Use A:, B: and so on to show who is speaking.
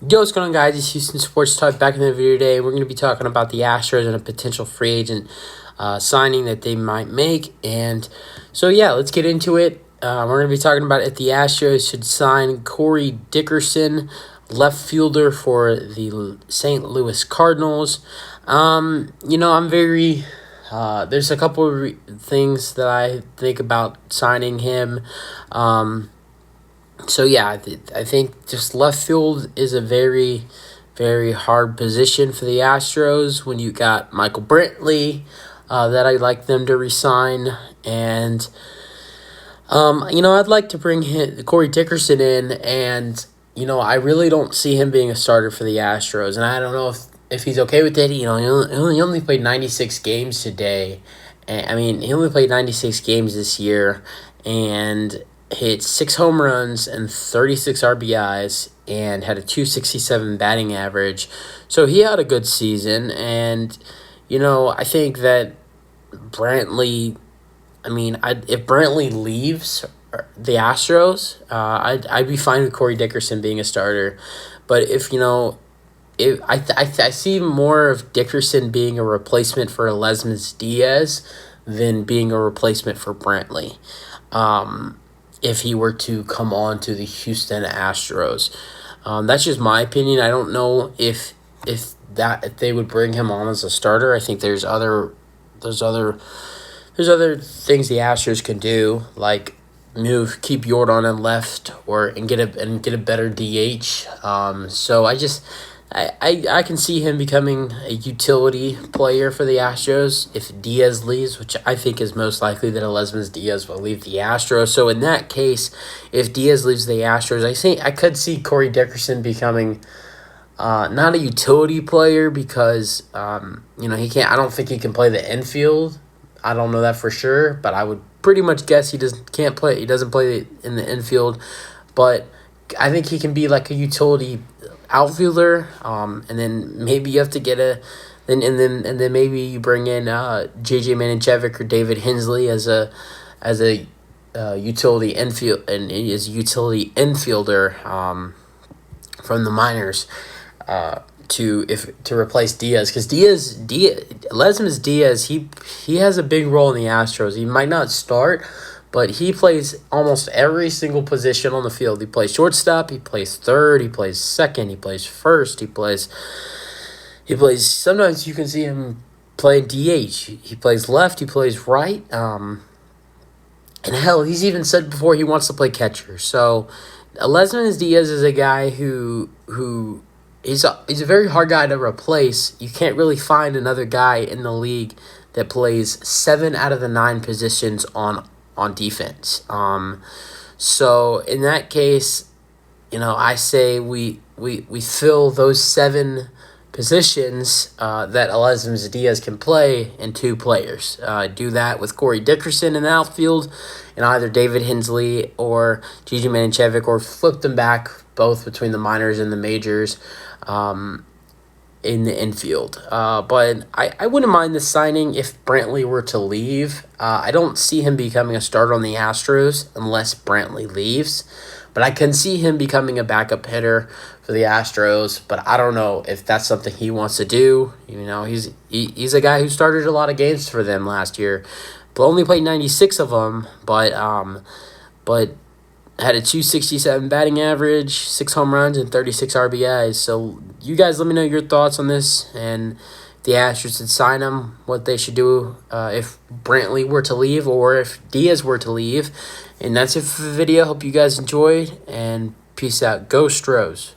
A: Yo, what's going on, guys? It's Houston Sports Talk back in the video today. We're going to be talking about the Astros and a potential free agent signing that they might make. And so, yeah, let's get into it. We're going to be talking about if the Astros should sign Corey Dickerson, left fielder for the St. Louis Cardinals. I'm very... there's a couple of things that I think about signing him. So, yeah, I think just left field is a very, very hard position for the Astros when you got Michael Brantley that I'd like them to resign. And, I'd like to bring Corey Dickerson in. And, I really don't see him being a starter for the Astros. And I don't know if he's okay with it. He only played 96 games today. He only played 96 games this year. And hit 6 home runs and 36 RBIs and had a 267 batting average. So he had a good season. And, I think that Brantley, if Brantley leaves the Astros, I'd be fine with Corey Dickerson being a starter. But I see more of Dickerson being a replacement for Lesmes Diaz than being a replacement for Brantley. If he were to come on to the Houston Astros. That's just my opinion. I don't know if they would bring him on as a starter. I think there's other things the Astros can do, like keep Jordan on left and get a better DH. So I can see him becoming a utility player for the Astros if Diaz leaves, which I think is most likely that Lesmes Diaz will leave the Astros. So in that case, if Diaz leaves the Astros, I could see Corey Dickerson becoming not a utility player because he can't. I don't think he can play the infield. I don't know that for sure, but I would pretty much guess he can't play. He doesn't play in the infield, but I think he can be like a utility outfielder, and then maybe you have to get then maybe you bring in JJ Manichevic or David Hensley as a utility infield and is utility infielder from the minors to replace Diaz, because Lesmes Diaz he has a big role in the Astros. He might not start, but he plays almost every single position on the field. He plays shortstop, he plays third, he plays second, he plays first, he plays sometimes you can see him play DH. He plays left, he plays right. And hell, he's even said before he wants to play catcher. So Lesmes Diaz is a guy who he's a very hard guy to replace. You can't really find another guy in the league that plays 7 out of the 9 positions on defense. So in that case, I say we fill those 7 positions that Lesmes Diaz can play in 2 players. Do that with Corey Dickerson in the outfield and either David Hensley or JJ Manichevic, or flip them back both between the minors and the majors in the infield. But I wouldn't mind the signing if Brantley were to leave. I don't see him becoming a starter on the Astros unless Brantley leaves. But I can see him becoming a backup hitter for the Astros. But I don't know if that's something he wants to do. He's a guy who started a lot of games for them last year, but only played 96 of them. But had a 267 batting average, 6 home runs, and 36 RBIs. So you guys let me know your thoughts on this, and if the Astros should sign him, what they should do if Brantley were to leave or if Diaz were to leave. And that's it for the video. Hope you guys enjoyed, and peace out. Go Stros.